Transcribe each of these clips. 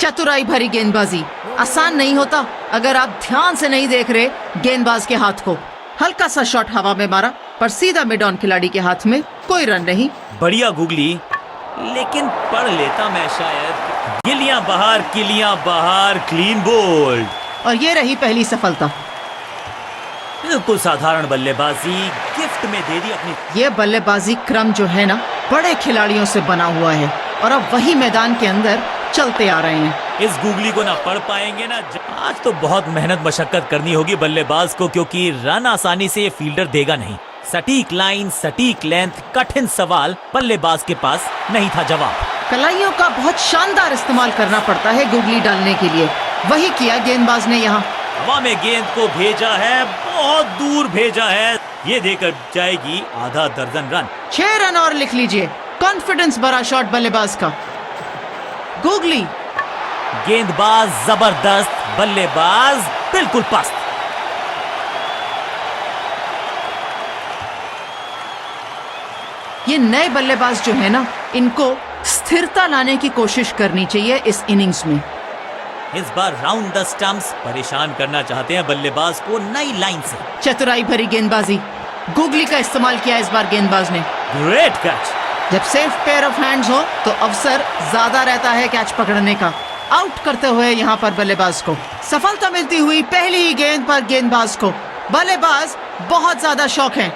चतुराई भरी गेंदबाजी आसान नहीं होता अगर आप ध्यान से नहीं देख रहे गेंदबाज के हाथ को। हल्का सा शॉट हवा में मारा पर सीधा मिड ऑन खिलाड़ी के हाथ में, कोई रन नहीं। बढ़िया गुगली, लेकिन पढ़ लेता मैं शायद। गिलियां बाहर, क्लीन बोल्ड। और ये रही पहली सफलता। बिल्कुल साधारण बल्लेबाजी गिफ्ट में दे दी अपनी। ये बल्लेबाजी क्रम जो है ना, बड़े खिलाड़ियों से बना हुआ है और अब वही मैदान के अंदर चलते आ रहे हैं। इस गुगली को ना पढ़ पाएंगे ना। आज तो बहुत मेहनत मशक्कत करनी होगी बल्लेबाज को, क्योंकि रन आसानी से ये फील्डर देगा नहीं। सटीक लाइन, सटीक लेंथ, कठिन सवाल, बल्लेबाज के पास नहीं था जवाब। कलाइयों का बहुत शानदार इस्तेमाल करना पड़ता है गुगली डालने के लिए, वही किया गेंदबाज ने यहाँ। हवा में गेंद को भेजा है, बहुत दूर भेजा है। ये देकर जाएगी आधा दर्जन रन। 6 रन और लिख लीजिए। कॉन्फिडेंस भरा शॉट बल्लेबाज का। गुगली, गेंदबाज जबरदस्त, बल्लेबाज बिल्कुल पस्त। ये नए बल्लेबाज जो है ना, इनको स्थिरता लाने की कोशिश करनी चाहिए इस इनिंग्स में। इस बार राउंड द स्टंप्स परेशान करना चाहते हैं बल्लेबाज को नई लाइन से। चतुराई भरी गेंदबाजी, गुगली का इस्तेमाल किया इस बार गेंदबाज ने। Great catch. जब सेफ पेयर ऑफ हैंड्स हो तो अवसर ज्यादा रहता है कैच पकड़ने का। आउट करते हुए यहाँ पर बल्लेबाज को सफलता मिलती हुई पहली ही गेंद पर गेंदबाज को। बल्लेबाज बहुत ज्यादा शौक है।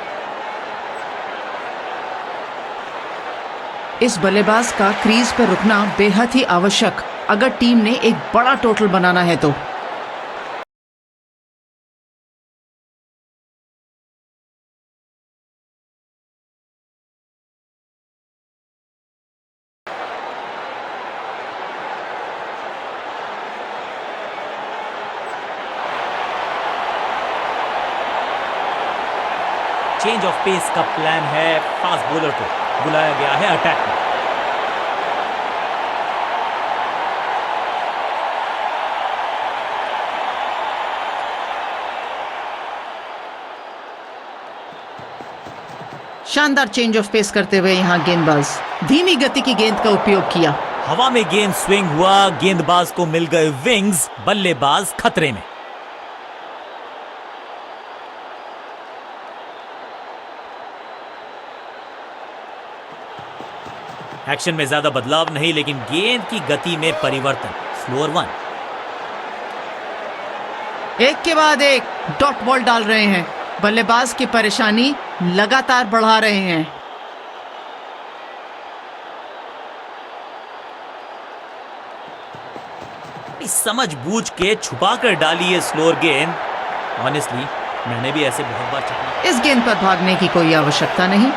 इस बल्लेबाज का क्रीज पर रुकना बेहद ही आवश्यक अगर टीम ने एक बड़ा टोटल बनाना है तो। चेंज ऑफ पेस का प्लान है। फास्ट बॉलर को बुलाया गया है अटैक में। शानदार चेंज ऑफ पेस करते हुए यहाँ गेंदबाज धीमी गति की गेंद का उपयोग किया। हवा में गेंद स्विंग हुआ, गेंदबाज को मिल गए विंग्स, बल्लेबाज खतरे में। एक्शन में ज्यादा बदलाव नहीं, लेकिन गेंद की गति में परिवर्तन। स्लोअर 1। एक के बाद एक डॉट बॉल डाल रहे हैं। बल्लेबाज की परेशानी लगातार बढ़ा रहे हैं। समझ बूझ के छुपा कर डाली है स्लोअर गेंद। ऑनेस्टली मैंने भी ऐसे बहुत बार चुका। इस गेंद पर भागने की कोई आवश्यकता नहीं।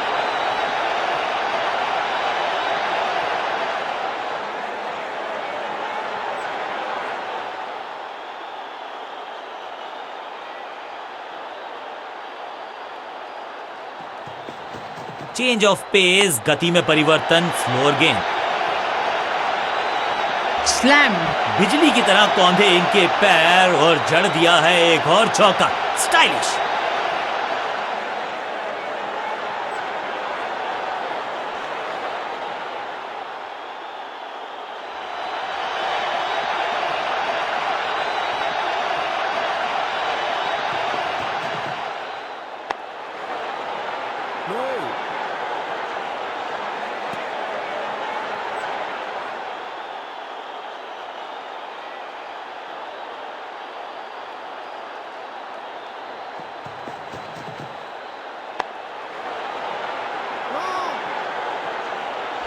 चेंज ऑफ पेस, गति में परिवर्तन, स्लोअर गेंद। स्लैम। बिजली की तरह कौंधे इनके पैर और जड़ दिया है एक और चौका। स्टाइलिश।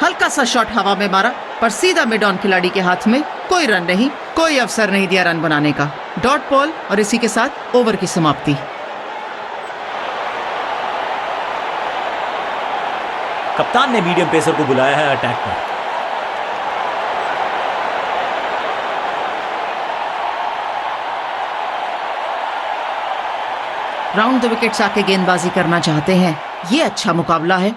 हल्का सा शॉट हवा में मारा पर सीधा मिड ऑन खिलाड़ी के हाथ में, कोई रन नहीं, कोई अवसर नहीं दिया रन बनाने का। डॉट बॉल और इसी के साथ ओवर की समाप्ति। कप्तान ने मीडियम पेसर को बुलाया है अटैक पर। राउंड द विकेट्स आके गेंदबाजी करना चाहते हैं। ये अच्छा मुकाबला है।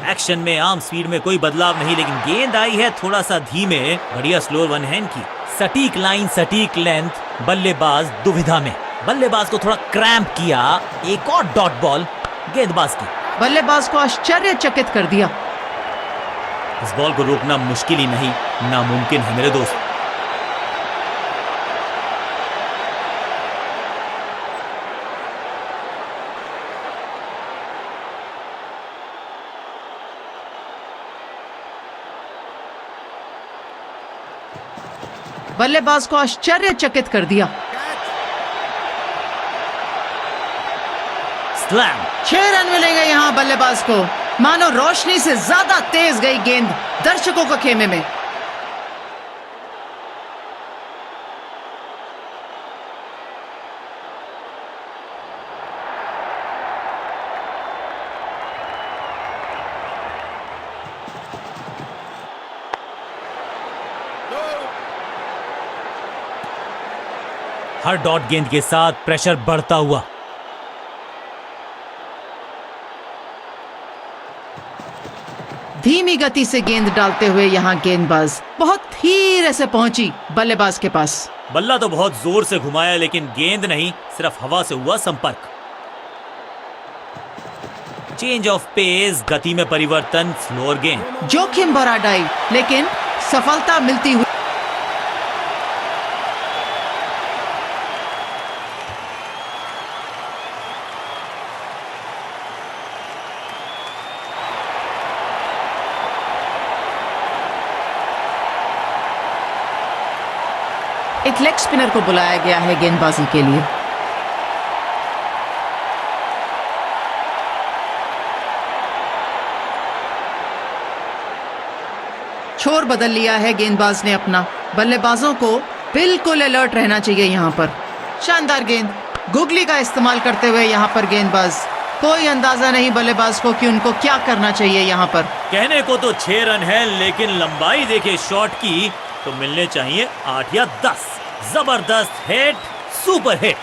एक्शन में आर्म स्पीड में कोई बदलाव नहीं, लेकिन गेंद आई है थोड़ा सा धीमे। बढ़िया स्लोअर वन हैंड की। सटीक लाइन, सटीक लेंथ, बल्लेबाज दुविधा में। बल्लेबाज को थोड़ा क्रैम्प किया। एक और डॉट बॉल गेंदबाज की। बल्लेबाज को आश्चर्यचकित कर दिया। इस बॉल को रोकना मुश्किल ही नहीं, नामुमकिन है मेरे दोस्त। बल्लेबाज को आश्चर्यचकित कर दिया। स्लैम। 6 रन मिलेंगे यहाँ बल्लेबाज को। मानो रोशनी से ज्यादा तेज गई गेंद दर्शकों के खेमे में। हर डॉट गेंद के साथ प्रेशर बढ़ता हुआ। धीमी गति से गेंद डालते हुए यहाँ गेंदबाज बहुत धीरे से पहुंची बल्लेबाज के पास। बल्ला तो बहुत जोर से घुमाया लेकिन गेंद नहीं, सिर्फ हवा से हुआ संपर्क। चेंज ऑफ पेस, गति में परिवर्तन, स्लोअर गेंद। जोखिम भरा डाइव लेकिन सफलता मिलती हुई। एक लेग स्पिनर को बुलाया गया है गेंदबाजी के लिए। छोर बदल लिया है गेंदबाज ने अपना। बल्लेबाजों को बिल्कुल अलर्ट रहना चाहिए यहाँ पर। शानदार गेंद, गुगली का इस्तेमाल करते हुए यहाँ पर गेंदबाज। कोई अंदाजा नहीं बल्लेबाज को कि उनको क्या करना चाहिए यहाँ पर। कहने को तो 6 रन है लेकिन लंबाई देखे शॉट की तो मिलने चाहिए 8 या 10। जबरदस्त हिट, सुपर हिट।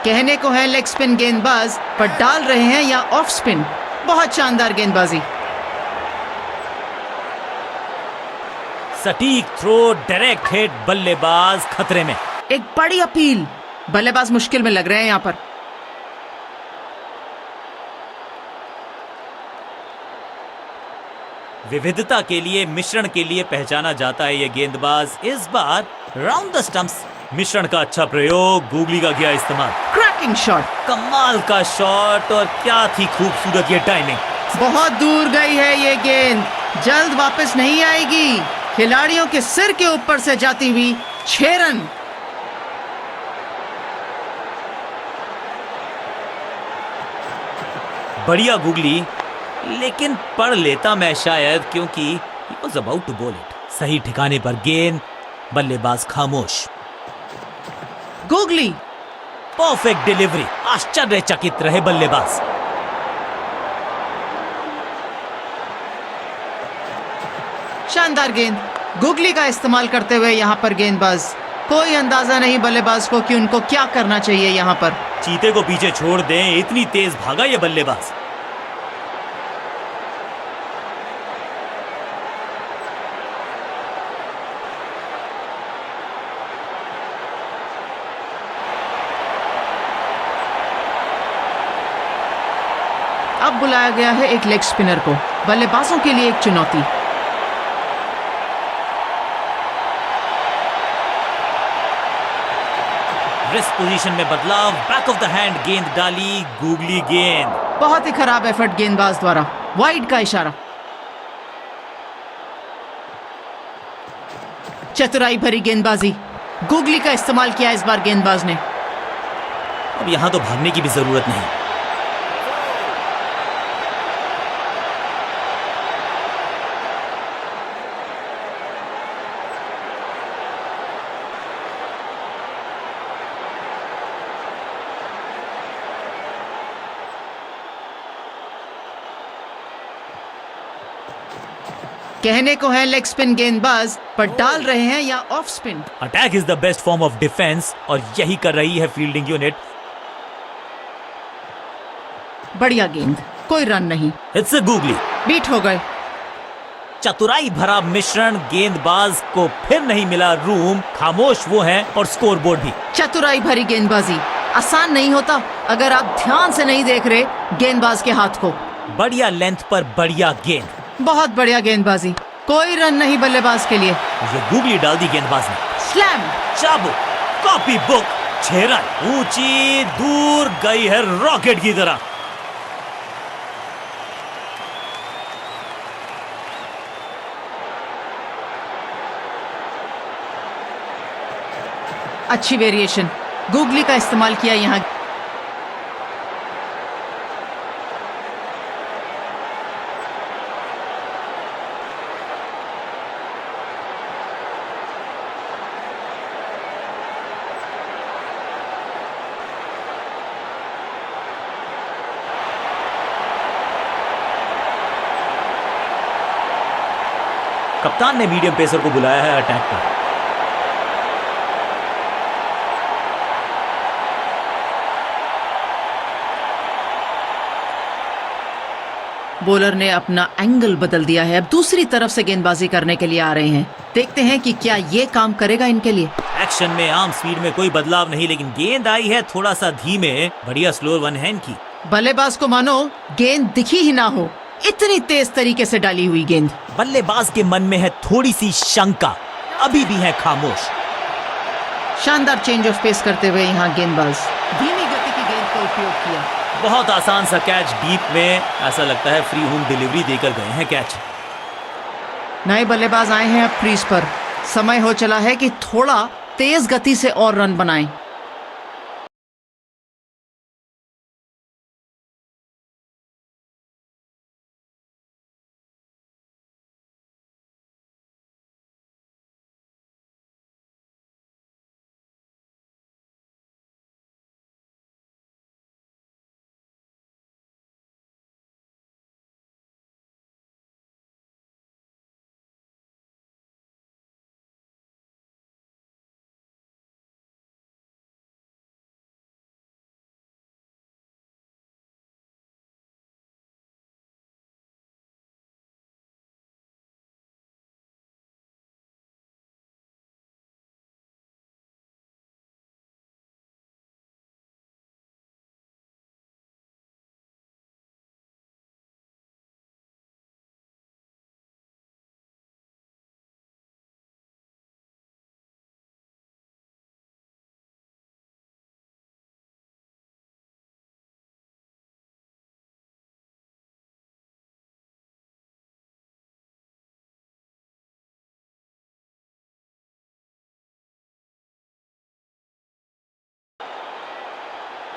कहने को है लेग स्पिन गेंदबाज, पर डाल रहे हैं या ऑफ स्पिन। बहुत शानदार गेंदबाजी। सटीक थ्रो, डायरेक्ट हिट, बल्लेबाज खतरे में। एक बड़ी अपील, बल्लेबाज मुश्किल में लग रहे हैं यहाँ पर। विविधता के लिए, मिश्रण के लिए पहचाना जाता है ये गेंदबाज। इस बार राउंड द स्टंप्स, मिश्रण का अच्छा प्रयोग, गूगली का किया इस्तेमाल। क्रैकिंग शॉट, कमाल का शॉट और क्या थी खूबसूरत ये टाइमिंग। बहुत दूर गई है ये गेंद, जल्द वापस नहीं आएगी। खिलाड़ियों के सिर के ऊपर से जाती हुई 6 रन। बढ़िया गूगली, लेकिन पढ़ लेता मैं शायद, क्योंकि he was about to bowl it। सही ठिकाने पर गेंद, बल्लेबाज खामोश। गूगली, परफेक्ट डिलीवरी, आश्चर्यचकित रहे बल्लेबाज। शानदार गेंद, गूगली का इस्तेमाल करते हुए यहाँ पर गेंदबाज। कोई अंदाजा नहीं बल्लेबाज को कि उनको क्या करना चाहिए यहाँ पर। चीते को पीछे छोड़ दें, इतनी तेज भागा ये बल्लेबाज। अब बुलाया गया है एक लेग स्पिनर को। बल्लेबाजों के लिए एक चुनौती। रिस्ट पोजीशन में बदलाव, बैक ऑफ द हैंड गेंद डाली, गूगली गेंद। बहुत ही खराब एफर्ट गेंदबाज द्वारा, वाइड का इशारा। चतुराई भरी गेंदबाजी, गूगली का इस्तेमाल किया इस बार गेंदबाज ने। अब यहां तो भागने की भी जरूरत नहीं। कहने को है लेग स्पिन गेंदबाज, पर डाल रहे हैं या off spin. Attack is the best form of defence और यही कर रही है फील्डिंग यूनिट। बढ़िया गेंद, कोई रन नहीं। It's a googly. बीट हो गए। चतुराई भरा मिश्रण, गेंदबाज को फिर नहीं मिला रूम। खामोश वो हैं और स्कोरबोर्ड भी। चतुराई भरी गेंदबाजी, आसान नहीं होता अगर आप ध्यान से नहीं देख रहे गेंदबाज के हाथ को। बढ़िया लेंथ पर बढ़िया गेंद, बहुत बढ़िया गेंदबाजी, कोई रन नहीं बल्लेबाज के लिए। ये गूगली डाल दी गेंदबाज ने। स्लैम, चाबुक, कॉपी बुक, 6 रन, ऊंची दूर गई है रॉकेट की तरह। अच्छी वेरिएशन, गूगली का इस्तेमाल किया यहाँ। कप्तान ने मीडियम पेसर को बुलाया है अटैक पर। बॉलर ने अपना एंगल बदल दिया है, अब दूसरी तरफ से गेंदबाजी करने के लिए आ रहे हैं। देखते हैं कि क्या ये काम करेगा इनके लिए। एक्शन में आर्म स्पीड में कोई बदलाव नहीं, लेकिन गेंद आई है थोड़ा सा धीमे। बढ़िया स्लोअर वन हैंड की। बल्लेबाज को मानो गेंद दिखी ही ना हो, इतनी तेज तरीके से डाली हुई गेंद। बल्लेबाज के मन में है थोड़ी सी शंका, अभी भी है खामोश। शानदार चेंज ऑफ पेस करते हुए यहाँ गेंदबाज धीमी गति की गेंद का उपयोग किया। बहुत आसान सा कैच डीप में, ऐसा लगता है फ्री होम डिलीवरी देकर गए हैं कैच। नए बल्लेबाज आए हैं अब क्रीज पर, समय हो चला है कि थोड़ा तेज गति से और रन बनाएं।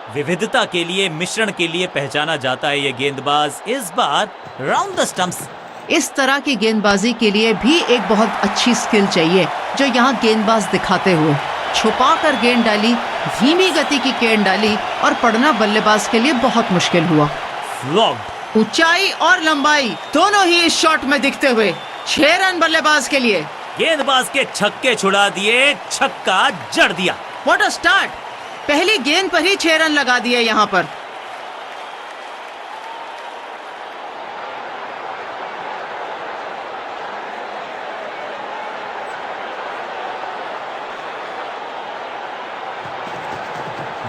विविधता के लिए, मिश्रण के लिए पहचाना जाता है ये गेंदबाज। इस बार राउंड द स्टंप्स। इस तरह की गेंदबाजी के लिए भी एक बहुत अच्छी स्किल चाहिए, जो यहाँ गेंदबाज दिखाते हुए छुपा कर गेंद डाली, धीमी गति की गेंद डाली और पढ़ना बल्लेबाज के लिए बहुत मुश्किल हुआ। फ्लॉग्ड। ऊंचाई और लंबाई दोनों ही इस शॉट में दिखते हुए 6 रन बल्लेबाज के लिए। गेंदबाज के छक्के छुड़ा दिए, छक्का जड़ दिया। व्हाट अ स्टार्ट, पहली गेंद पर ही 6 रन लगा दिए यहाँ पर।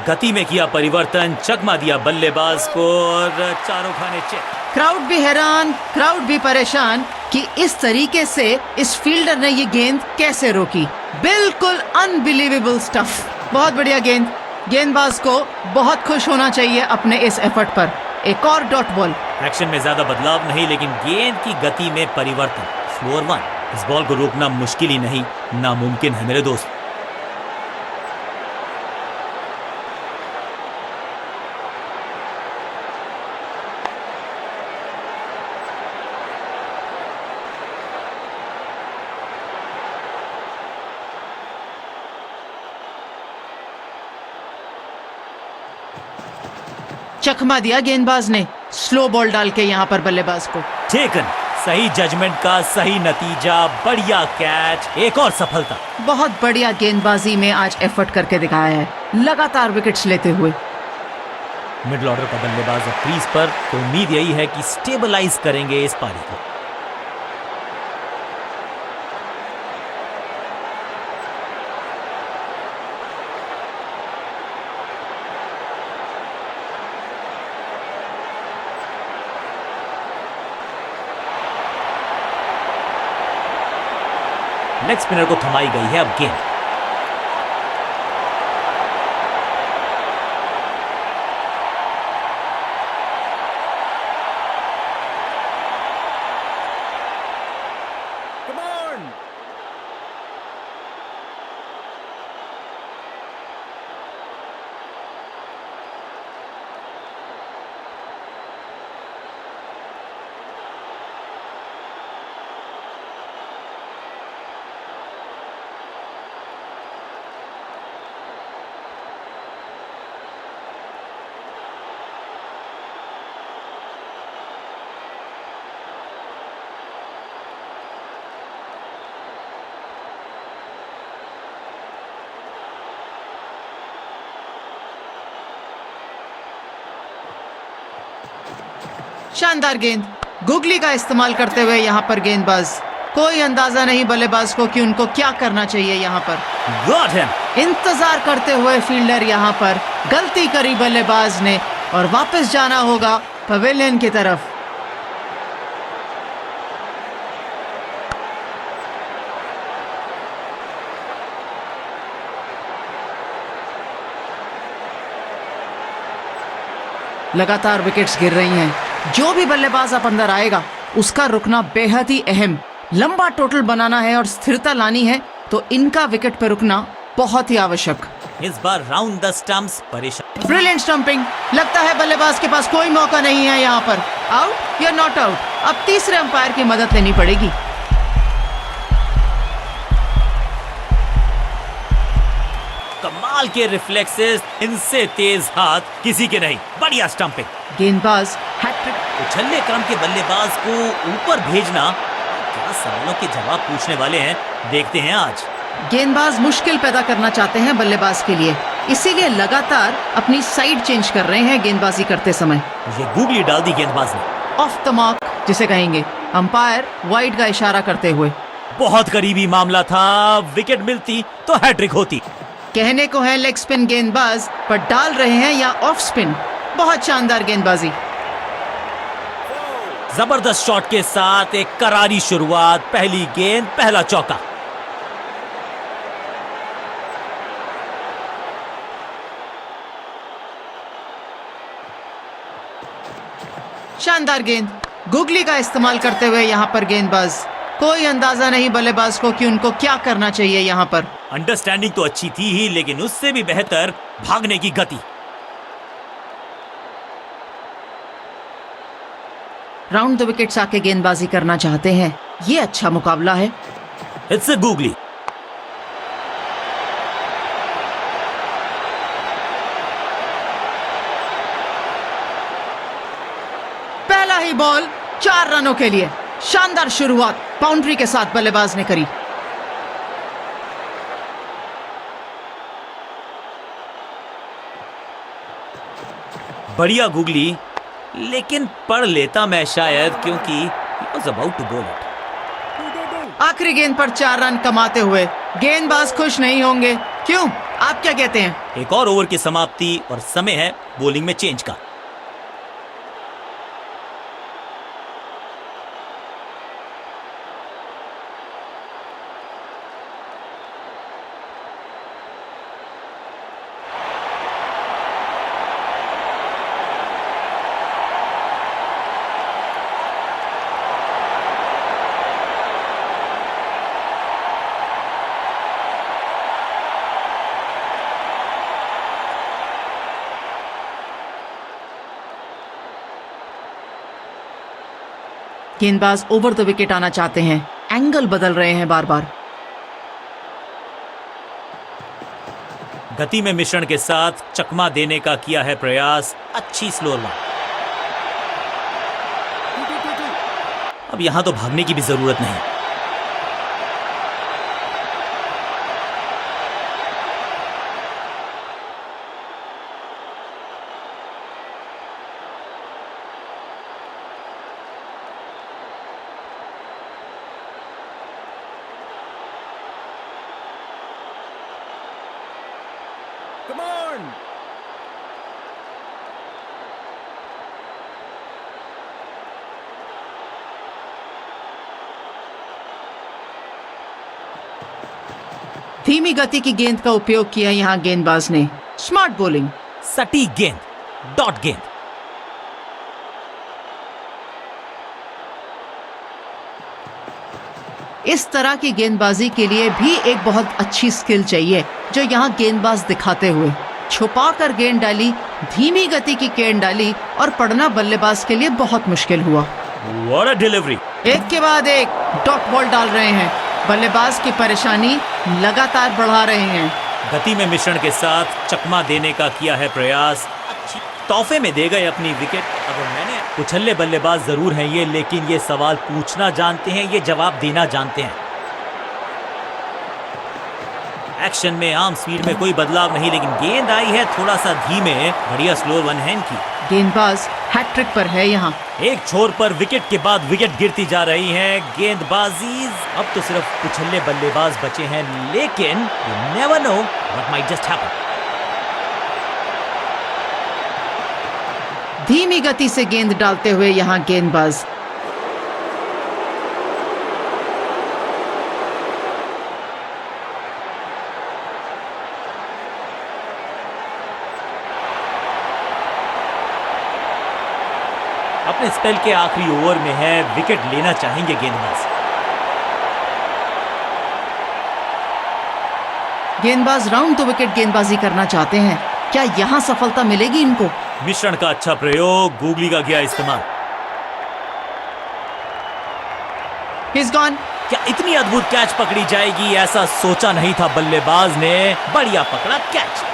गति में किया परिवर्तन, चकमा दिया बल्लेबाज को और चारों खाने चेक। क्राउड भी हैरान, क्राउड भी परेशान कि इस तरीके से इस फील्डर ने ये गेंद कैसे रोकी। बिल्कुल अनबिलीवेबल स्टफ। बहुत बढ़िया गेंद, गेंदबाज को बहुत खुश होना चाहिए अपने इस एफर्ट पर। एक और डॉट बॉल। एक्शन में ज्यादा बदलाव नहीं, लेकिन गेंद की गति में परिवर्तन। Slower one. इस बॉल को रोकना मुश्किल ही नहीं, नामुमकिन है मेरे दोस्त। चकमा दिया गेंदबाज ने स्लो बॉल डाल के यहाँ पर बल्लेबाज को। टेकन, सही जजमेंट का सही नतीजा, बढ़िया कैच, एक और सफलता। बहुत बढ़िया गेंदबाजी में आज एफर्ट करके दिखाया है, लगातार विकेट्स लेते हुए। मिडिल ऑर्डर का बल्लेबाज अब क्रीज पर, तो उम्मीद यही है कि स्टेबलाइज करेंगे इस पारी को। लेग स्पिनर को थमाई गई है अब गेंद। शानदार गेंद, गुगली का इस्तेमाल करते हुए यहाँ पर गेंदबाज। कोई अंदाजा नहीं बल्लेबाज को कि उनको क्या करना चाहिए यहाँ पर। Got him. इंतजार करते हुए फील्डर यहाँ पर गलती करी बल्लेबाज ने और वापस जाना होगा पवेलियन की तरफ। लगातार विकेट्स गिर रही हैं। जो भी बल्लेबाज अब अंदर आएगा उसका रुकना बेहद ही अहम। लंबा टोटल बनाना है और स्थिरता लानी है तो इनका विकेट पर रुकना बहुत ही आवश्यक। इस बार राउंड द स्टंप्स परेशान। Brilliant stumping. लगता है बल्लेबाज के पास कोई मौका नहीं है यहाँ पर। आउट या नॉट आउट, अब तीसरे अंपायर की मदद लेनी पड़ेगी। कमाल के रिफ्लेक्सेस, इनसे तेज हाथ किसी के नहीं। बढ़िया स्टंपिंग। गेंदबाज हैट्रिक। उछलने क्रम के बल्लेबाज को ऊपर भेजना, क्या सवालों के जवाब पूछने वाले हैं, देखते हैं आज। गेंदबाज मुश्किल पैदा करना चाहते हैं बल्लेबाज के लिए, इसीलिए लगातार अपनी साइड चेंज कर रहे हैं गेंदबाजी करते समय। ये गूगली डाल दी गेंदबाज ने। ऑफ द मार्क जिसे कहेंगे, अंपायर वाइड का इशारा करते हुए। बहुत करीबी मामला था, विकेट मिलती तो हैट्रिक होती। कहने को है लेग स्पिन गेंदबाज, पर डाल रहे हैं या ऑफ स्पिन। बहुत शानदार गेंदबाजी। जबरदस्त शॉट के साथ एक करारी शुरुआत। पहली गेंद, पहला चौका। शानदार गेंद, गुगली का इस्तेमाल करते हुए यहाँ पर गेंदबाज। कोई अंदाजा नहीं बल्लेबाज को कि उनको क्या करना चाहिए यहाँ पर। अंडरस्टैंडिंग तो अच्छी थी ही, लेकिन उससे भी बेहतर भागने की गति। राउंड द विकेट्स आके गेंदबाजी करना चाहते हैं, ये अच्छा मुकाबला है। It's a googly. पहला ही बॉल 4 रनों के लिए। शानदार शुरुआत बाउंड्री के साथ बल्लेबाज ने करी। बढ़िया गूगली, लेकिन पढ़ लेता मैं शायद, क्योंकि he was about to bowl it। आखिरी गेंद पर 4 रन कमाते हुए गेंदबाज खुश नहीं होंगे, क्यों? आप क्या कहते हैं? एक और ओवर की समाप्ति और समय है बॉलिंग में चेंज का। गेंदबाज ओवर द विकेट आना चाहते हैं, एंगल बदल रहे हैं बार बार। गति में मिश्रण के साथ चकमा देने का किया है प्रयास। अच्छी स्लो रन। अब यहां तो भागने की भी जरूरत नहीं। Come on! धीमी गति की गेंद का उपयोग किया यहाँ गेंदबाज ने। Smart bowling. सटीक गेंद, डॉट गेंद। इस तरह की गेंदबाजी के लिए भी एक बहुत अच्छी स्किल चाहिए जो यहाँ गेंदबाज दिखाते हुए छुपा कर गेंद डाली, धीमी गति की गेंद डाली और पढ़ना बल्लेबाज के लिए बहुत मुश्किल हुआ। What a delivery! एक के बाद एक डॉट बॉल डाल रहे हैं। बल्लेबाज की परेशानी लगातार बढ़ा रहे हैं। गति में मिश्रण के साथ चकमा देने का किया है प्रयास। तोहफे में दे गए अपनी विकेट। अगर मैंने उछल्ले बल्लेबाज जरूर हैं ये, लेकिन ये सवाल पूछना जानते हैं, ये जवाब देना जानते हैं। एक्शन में आर्म स्पीड में कोई बदलाव नहीं, लेकिन गेंद आई है थोड़ा सा धीमे। बढ़िया स्लो वन हैंड की। गेंदबाज हैट्रिक पर है यहाँ। एक छोर पर विकेट के बाद विकेट गिरती जा रही है। गेंदबाजी अब तो सिर्फ उछल्ले बल्लेबाज बचे हैं, लेकिन you never know what might just happen. धीमी गति से गेंद डालते हुए यहाँ गेंदबाज। अपने स्पेल के आखिरी ओवर में है, विकेट लेना चाहेंगे गेंदबाज। गेंदबाज राउंड द विकेट गेंदबाजी करना चाहते हैं। क्या यहाँ सफलता मिलेगी इनको? मिश्रण का अच्छा प्रयोग, गूगली का किया इस्तेमाल। He's gone. क्या इतनी अद्भुत कैच पकड़ी जाएगी, ऐसा सोचा नहीं था बल्लेबाज ने। बढ़िया पकड़ा कैच।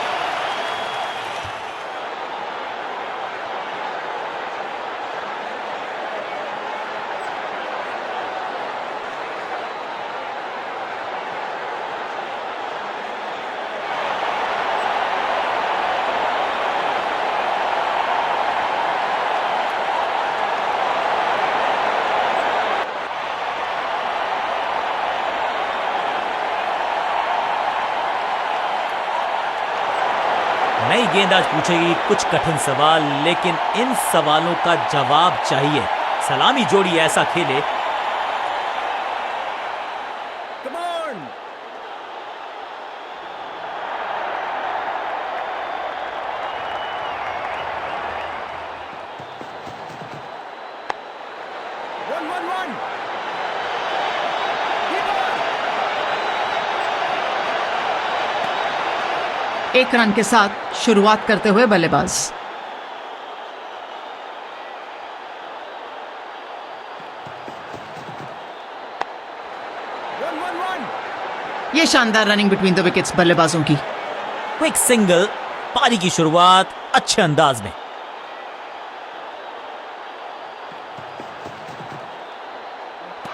नई गेंद आज पूछेगी कुछ कठिन सवाल, लेकिन इन सवालों का जवाब चाहिए। सलामी जोड़ी ऐसा खेले। Come on! One. एक रन के साथ शुरुआत करते हुए बल्लेबाज। One. ये शानदार रनिंग बिटवीन द विकेट्स बल्लेबाजों की। क्विक सिंगल, पारी की शुरुआत अच्छे अंदाज में।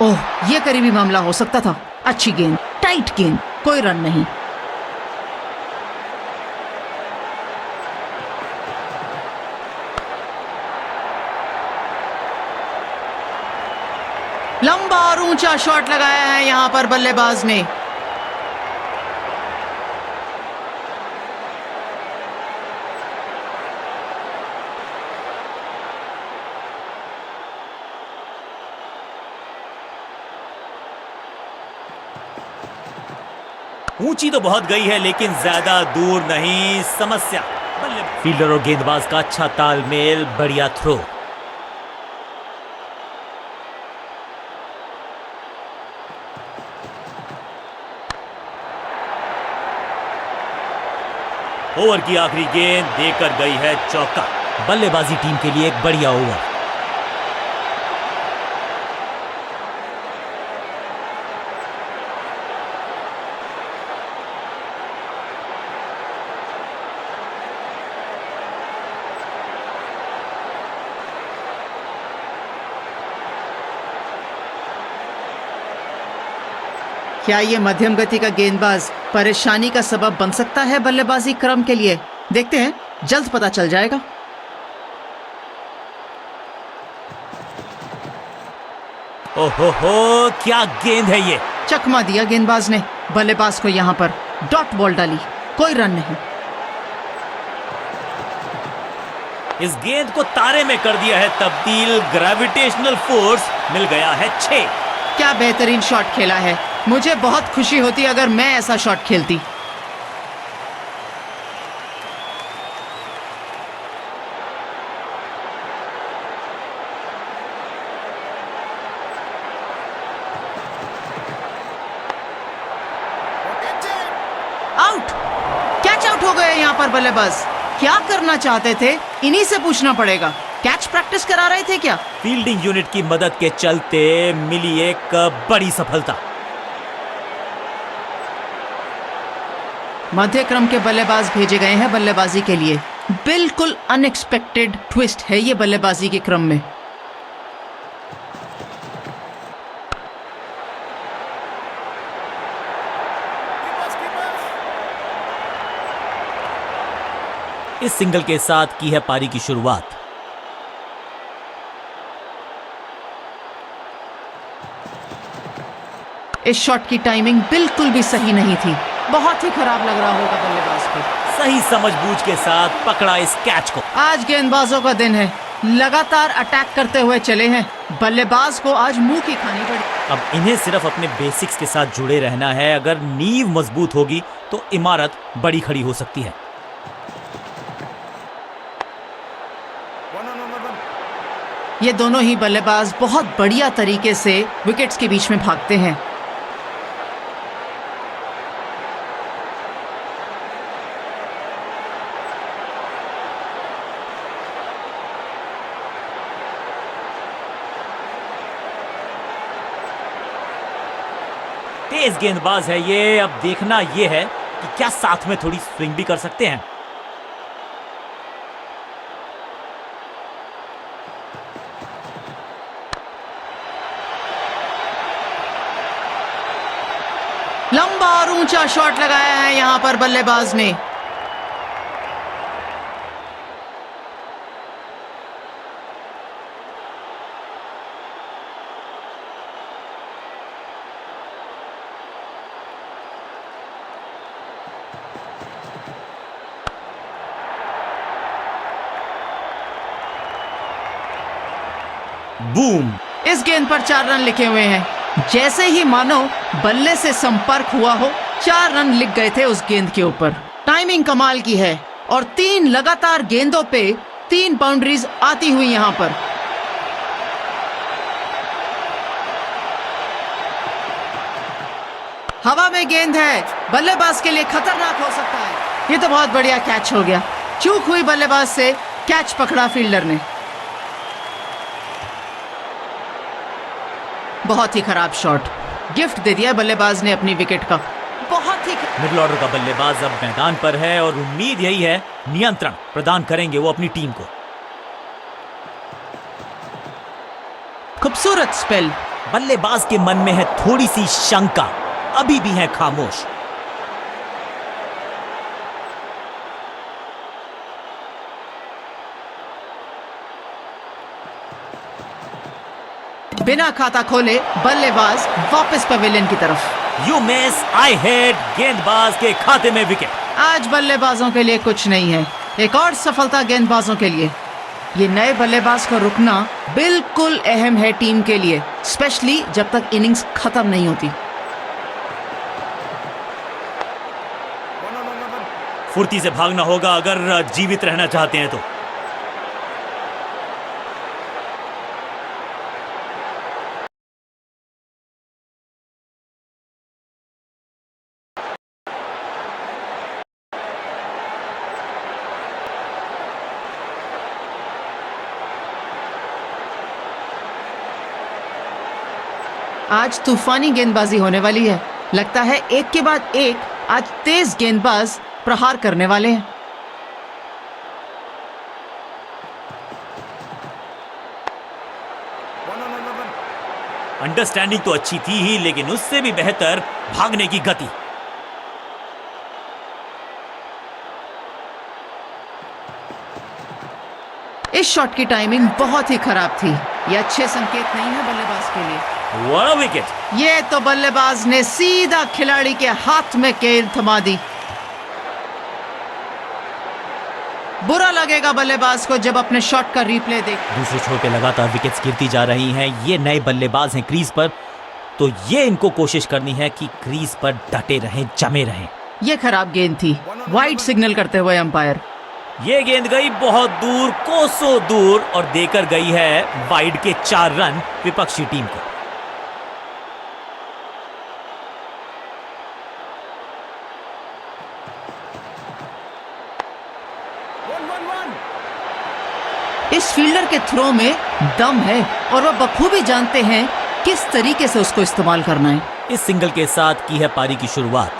ओह, ये करीबी मामला हो सकता था। अच्छी गेंद, टाइट गेंद, कोई रन नहीं। लंबा और ऊंचा शॉट लगाया है यहां पर बल्लेबाज ने। ऊंची तो बहुत गई है, लेकिन ज्यादा दूर नहीं। समस्या फील्डर और गेंदबाज का अच्छा तालमेल, बढ़िया थ्रो। ओवर की आखिरी गेंद देकर गई है चौका। बल्लेबाजी टीम के लिए एक बढ़िया ओवर। क्या ये मध्यम गति का गेंदबाज परेशानी का सबब बन सकता है बल्लेबाजी क्रम के लिए? देखते हैं, जल्द पता चल जाएगा। ओहो, क्या गेंद है ये। चकमा दिया गेंदबाज ने। बल्लेबाज को यहां पर डॉट बॉल डाली, कोई रन नहीं। इस गेंद को तारे में कर दिया है तब्दील। ग्रेविटेशनल फोर्स मिल गया है 6। क्या बेहतरीन शॉट खेला है। मुझे बहुत खुशी होती अगर मैं ऐसा शॉट खेलती। आउट, कैच आउट हो गए यहाँ पर बल्लेबाज। क्या करना चाहते थे इन्हीं से पूछना पड़ेगा। कैच प्रैक्टिस करा रहे थे क्या? फील्डिंग यूनिट की मदद के चलते मिली एक बड़ी सफलता। मध्य क्रम के बल्लेबाज भेजे गए हैं बल्लेबाजी के लिए। बिल्कुल अनएक्सपेक्टेड ट्विस्ट है ये बल्लेबाजी के क्रम में। इस सिंगल के साथ की है पारी की शुरुआत। इस शॉट की टाइमिंग बिल्कुल भी सही नहीं थी। बहुत ही खराब लग रहा होगा बल्लेबाज को। सही समझबूझ के साथ पकड़ा इस कैच को। आज गेंदबाजों का दिन है, लगातार अटैक करते हुए चले हैं। बल्लेबाज को आज मुंह की खानी पड़ी। अब इन्हें सिर्फ अपने बेसिक्स के साथ जुड़े रहना है। अगर नींव मजबूत होगी तो इमारत बड़ी खड़ी हो सकती है। ये दोनों ही बल्लेबाज बहुत बढ़िया तरीके से विकेट्स के बीच में भागते हैं। तेज गेंदबाज है ये। अब देखना ये है कि क्या साथ में थोड़ी स्विंग भी कर सकते हैं। लंबा और ऊंचा शॉट लगाया है यहां पर बल्लेबाज ने। बूम। इस गेंद पर 4 रन लिखे हुए हैं। जैसे ही मानो बल्ले से संपर्क हुआ हो, 4 रन लिख गए थे उस गेंद के ऊपर। टाइमिंग कमाल की है और 3 लगातार गेंदों पे 3 बाउंड्रीज आती हुई यहां पर। हवा में गेंद है, बल्लेबाज के लिए खतरनाक हो सकता है। ये तो बहुत बढ़िया कैच हो गया। चूक हुई बल्लेबाज से, कैच पकड़ा फील्डर ने। बहुत ही खराब शॉट। गिफ्ट दे दिया बल्लेबाज ने अपनी विकेट का। बहुत ही मिडिल ऑर्डर का बल्लेबाज अब मैदान पर है और उम्मीद यही है नियंत्रण प्रदान करेंगे वो अपनी टीम को। खूबसूरत स्पेल। बल्लेबाज के मन में है थोड़ी सी शंका, अभी भी है खामोश। बिना खाता खोले बल्लेबाज वापस पवेलियन की तरफ। You miss, I hit. गेंदबाज के खाते में विकेट। आज बल्लेबाजों के लिए कुछ नहीं है। एक और सफलता गेंदबाजों के लिए। ये नए बल्लेबाज का रुकना बिल्कुल अहम है टीम के लिए, स्पेशली जब तक इनिंग्स खत्म नहीं होती। फुर्ती से भागना होगा अगर जीवित रहना चाहते हैं तो। आज तूफानी गेंदबाजी होने वाली है। लगता है एक के बाद एक आज तेज गेंदबाज प्रहार करने वाले हैं। अंडरस्टैंडिंग तो अच्छी थी ही, लेकिन उससे भी बेहतर भागने की गति। इस शॉट की टाइमिंग बहुत ही खराब थी। ये अच्छे संकेत नहीं है बल्लेबाज के लिए। What a wicket. ये तो बल्लेबाज ने सीधा खिलाड़ी के हाथ में गेंद थमा दी। बुरा लगेगा बल्लेबाज को जब अपने शॉट का रिप्ले देख। दूसरे छोर पे लगातार विकेट्स गिरती जा रही हैं। ये नए बल्लेबाज हैं क्रीज पर, तो ये इनको कोशिश करनी है कि क्रीज पर डटे रहें, जमे रहें। ये खराब गेंद थी, वाइड सिग्नल करते हुए अंपायर। ये गेंद गई बहुत दूर, कोसों दूर, और देकर गई है वाइड के 4 रन विपक्षी टीम को। इस फील्डर के थ्रो में दम है और वह बखूबी जानते हैं किस तरीके से उसको इस्तेमाल करना है। इस सिंगल के साथ की है पारी की शुरुआत।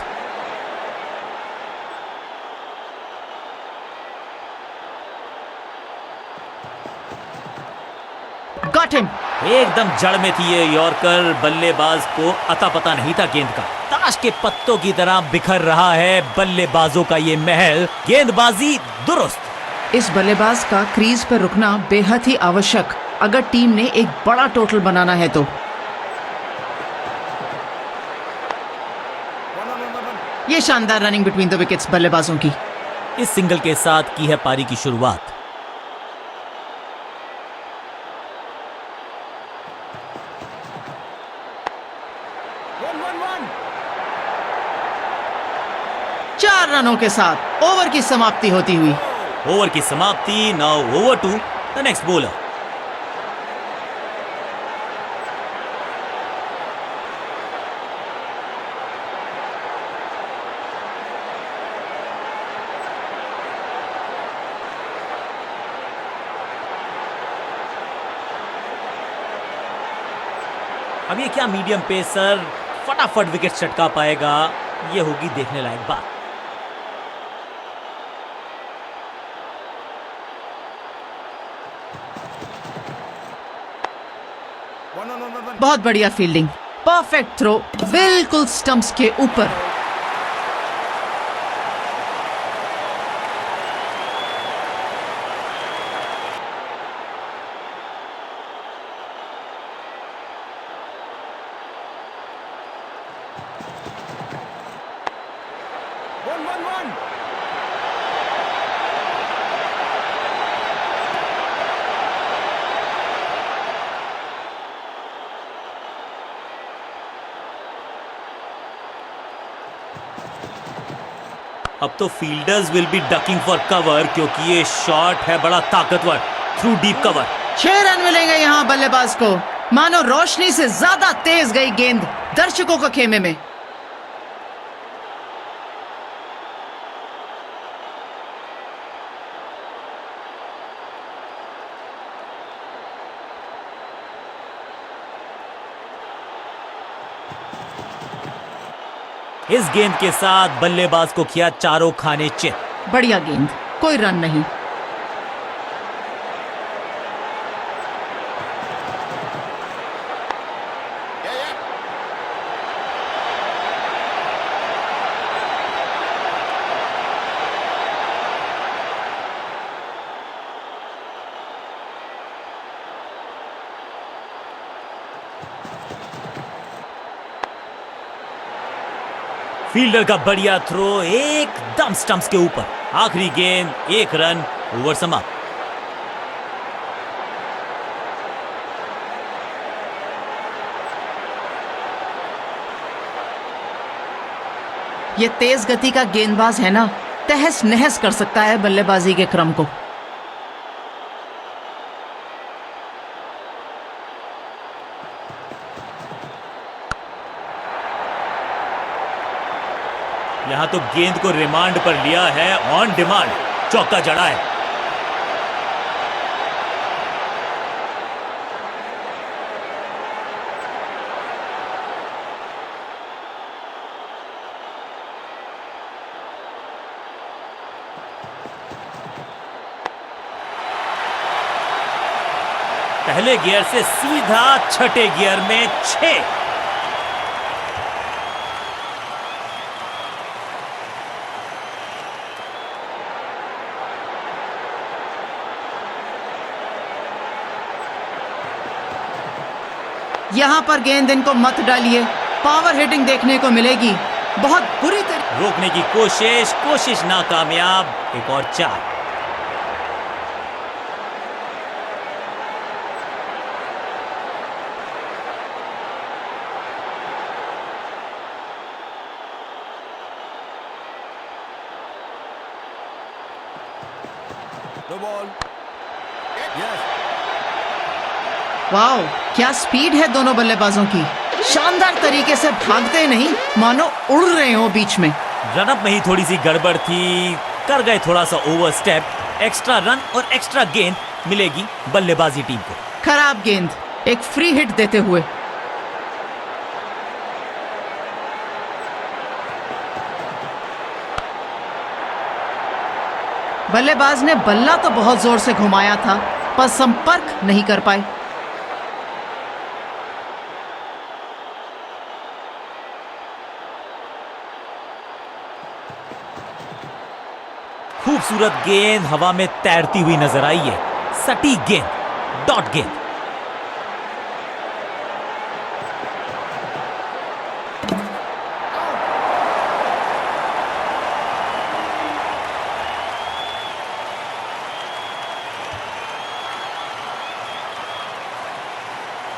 Got him. एकदम जड़ में थी ये यॉर्कर, बल्लेबाज को अता पता नहीं था गेंद का। ताश के पत्तों की तरह बिखर रहा है बल्लेबाजों का ये महल। गेंदबाजी दुरुस्त। इस बल्लेबाज का क्रीज पर रुकना बेहद ही आवश्यक अगर टीम ने एक बड़ा टोटल बनाना है तो। ये शानदार रनिंग बिटवीन द विकेट्स बल्लेबाजों की। इस सिंगल के साथ की है पारी की शुरुआत। चार रनों के साथ ओवर की समाप्ति होती हुई। ओवर की समाप्ति। Now over to the next bowler. अब ये क्या मीडियम पेसर फटाफट विकेट चटका पाएगा, ये होगी देखने लायक बात। बहुत बढ़िया फील्डिंग, परफेक्ट थ्रो, बिल्कुल स्टंप्स के ऊपर। अब तो fielders will be ducking for cover, क्योंकि ये शॉट है बड़ा ताकतवर थ्रू डीप कवर। 6 रन मिलेंगे यहाँ बल्लेबाज को। मानो रोशनी से ज्यादा तेज गई गेंद दर्शकों के खेमे में। इस गेंद के साथ बल्लेबाज को किया चारों खाने चित। बढ़िया गेंद, कोई रन नहीं। फील्डर का बढ़िया थ्रो एकदम स्टंप्स के ऊपर। आखिरी गेंद, 1 रन, ओवर समाप्त। ये तेज गति का गेंदबाज है ना, तहस नहस कर सकता है बल्लेबाजी के क्रम को। यहां तो गेंद को रिमांड पर लिया है, ऑन डिमांड चौका जड़ा है। पहले गियर से सीधा छठे गियर में 6। यहाँ पर गेंद इनको मत डालिए, पावर हिटिंग देखने को मिलेगी। बहुत बुरी तरह रोकने की कोशिश नाकामयाब। एक और 4। No ball. Yes. वाओ, क्या स्पीड है दोनों बल्लेबाजों की। शानदार तरीके से भागते नहीं मानो उड़ रहे हो बीच में। रनअप में ही थोड़ी सी गड़बड़ थी, कर गए थोड़ा सा ओवर स्टेप। एक्स्ट्रा रन और एक्स्ट्रा गेंद मिलेगी बल्लेबाजी टीम को। खराब गेंद, एक फ्री हिट देते हुए। बल्लेबाज ने बल्ला तो बहुत जोर से घुमाया था, पर संपर्क नहीं कर पाए। खूबसूरत गेंद हवा में तैरती हुई नजर आई है। सटीक गेंद, डॉट गेंद।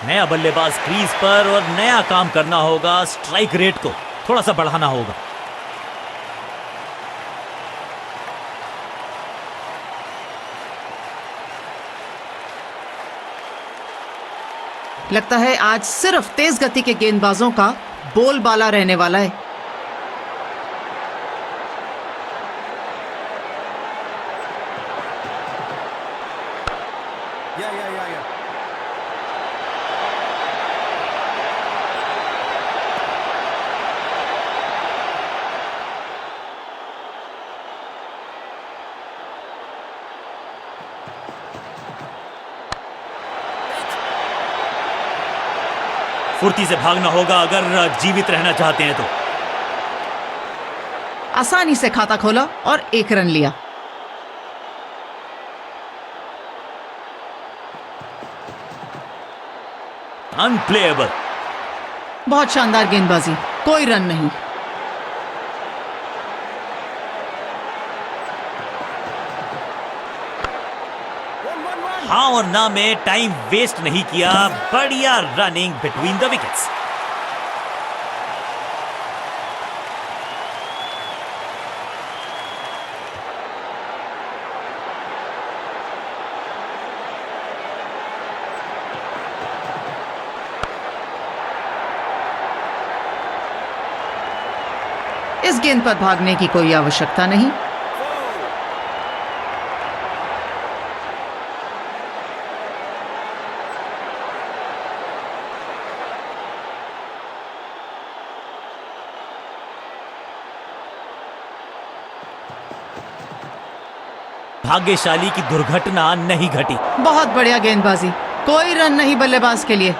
नया बल्लेबाज क्रीज पर और नया काम करना होगा। स्ट्राइक रेट को थोड़ा सा बढ़ाना होगा। लगता है आज सिर्फ तेज गति के गेंदबाजों का बोलबाला रहने वाला है। Yeah. फुर्ती से भागना होगा अगर जीवित रहना चाहते हैं तो। आसानी से खाता खोला और एक रन लिया। अनप्लेएबल। बहुत शानदार गेंदबाजी, कोई रन नहीं। हाँ और ना में टाइम वेस्ट नहीं किया। बढ़िया रनिंग बिटवीन द विकेट्स। इस गेंद पर भागने की कोई आवश्यकता नहीं। भाग्यशाली की दुर्घटना नहीं घटी। बहुत बढ़िया गेंदबाजी, कोई रन नहीं बल्लेबाज के लिए।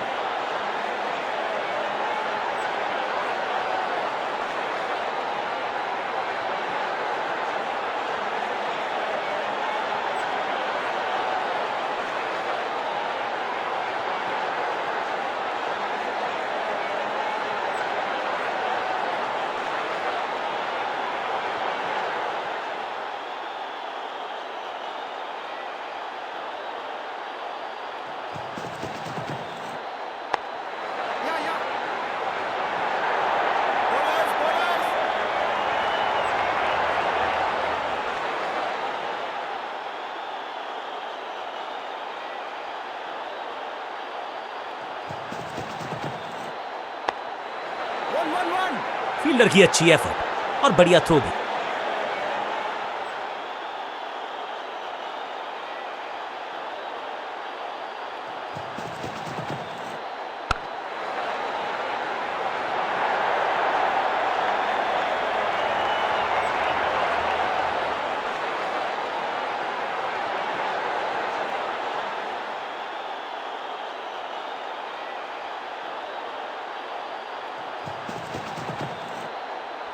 फील्डर की अच्छी एफर्ट और बढ़िया थ्रो भी।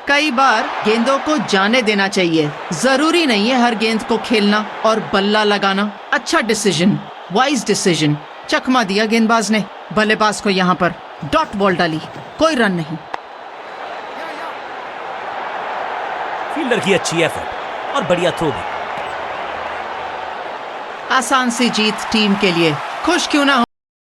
कई बार गेंदों को जाने देना चाहिए। जरूरी नहीं है हर गेंद को खेलना और बल्ला लगाना। अच्छा डिसीजन, वाइज डिसीजन। चकमा दिया गेंदबाज ने। बल्लेबाज को यहां पर डॉट बॉल डाली, कोई रन नहीं। फील्डर की अच्छी एफर्ट और बढ़िया थ्रो भी। आसान सी जीत टीम के लिए। खुश क्यों ना हो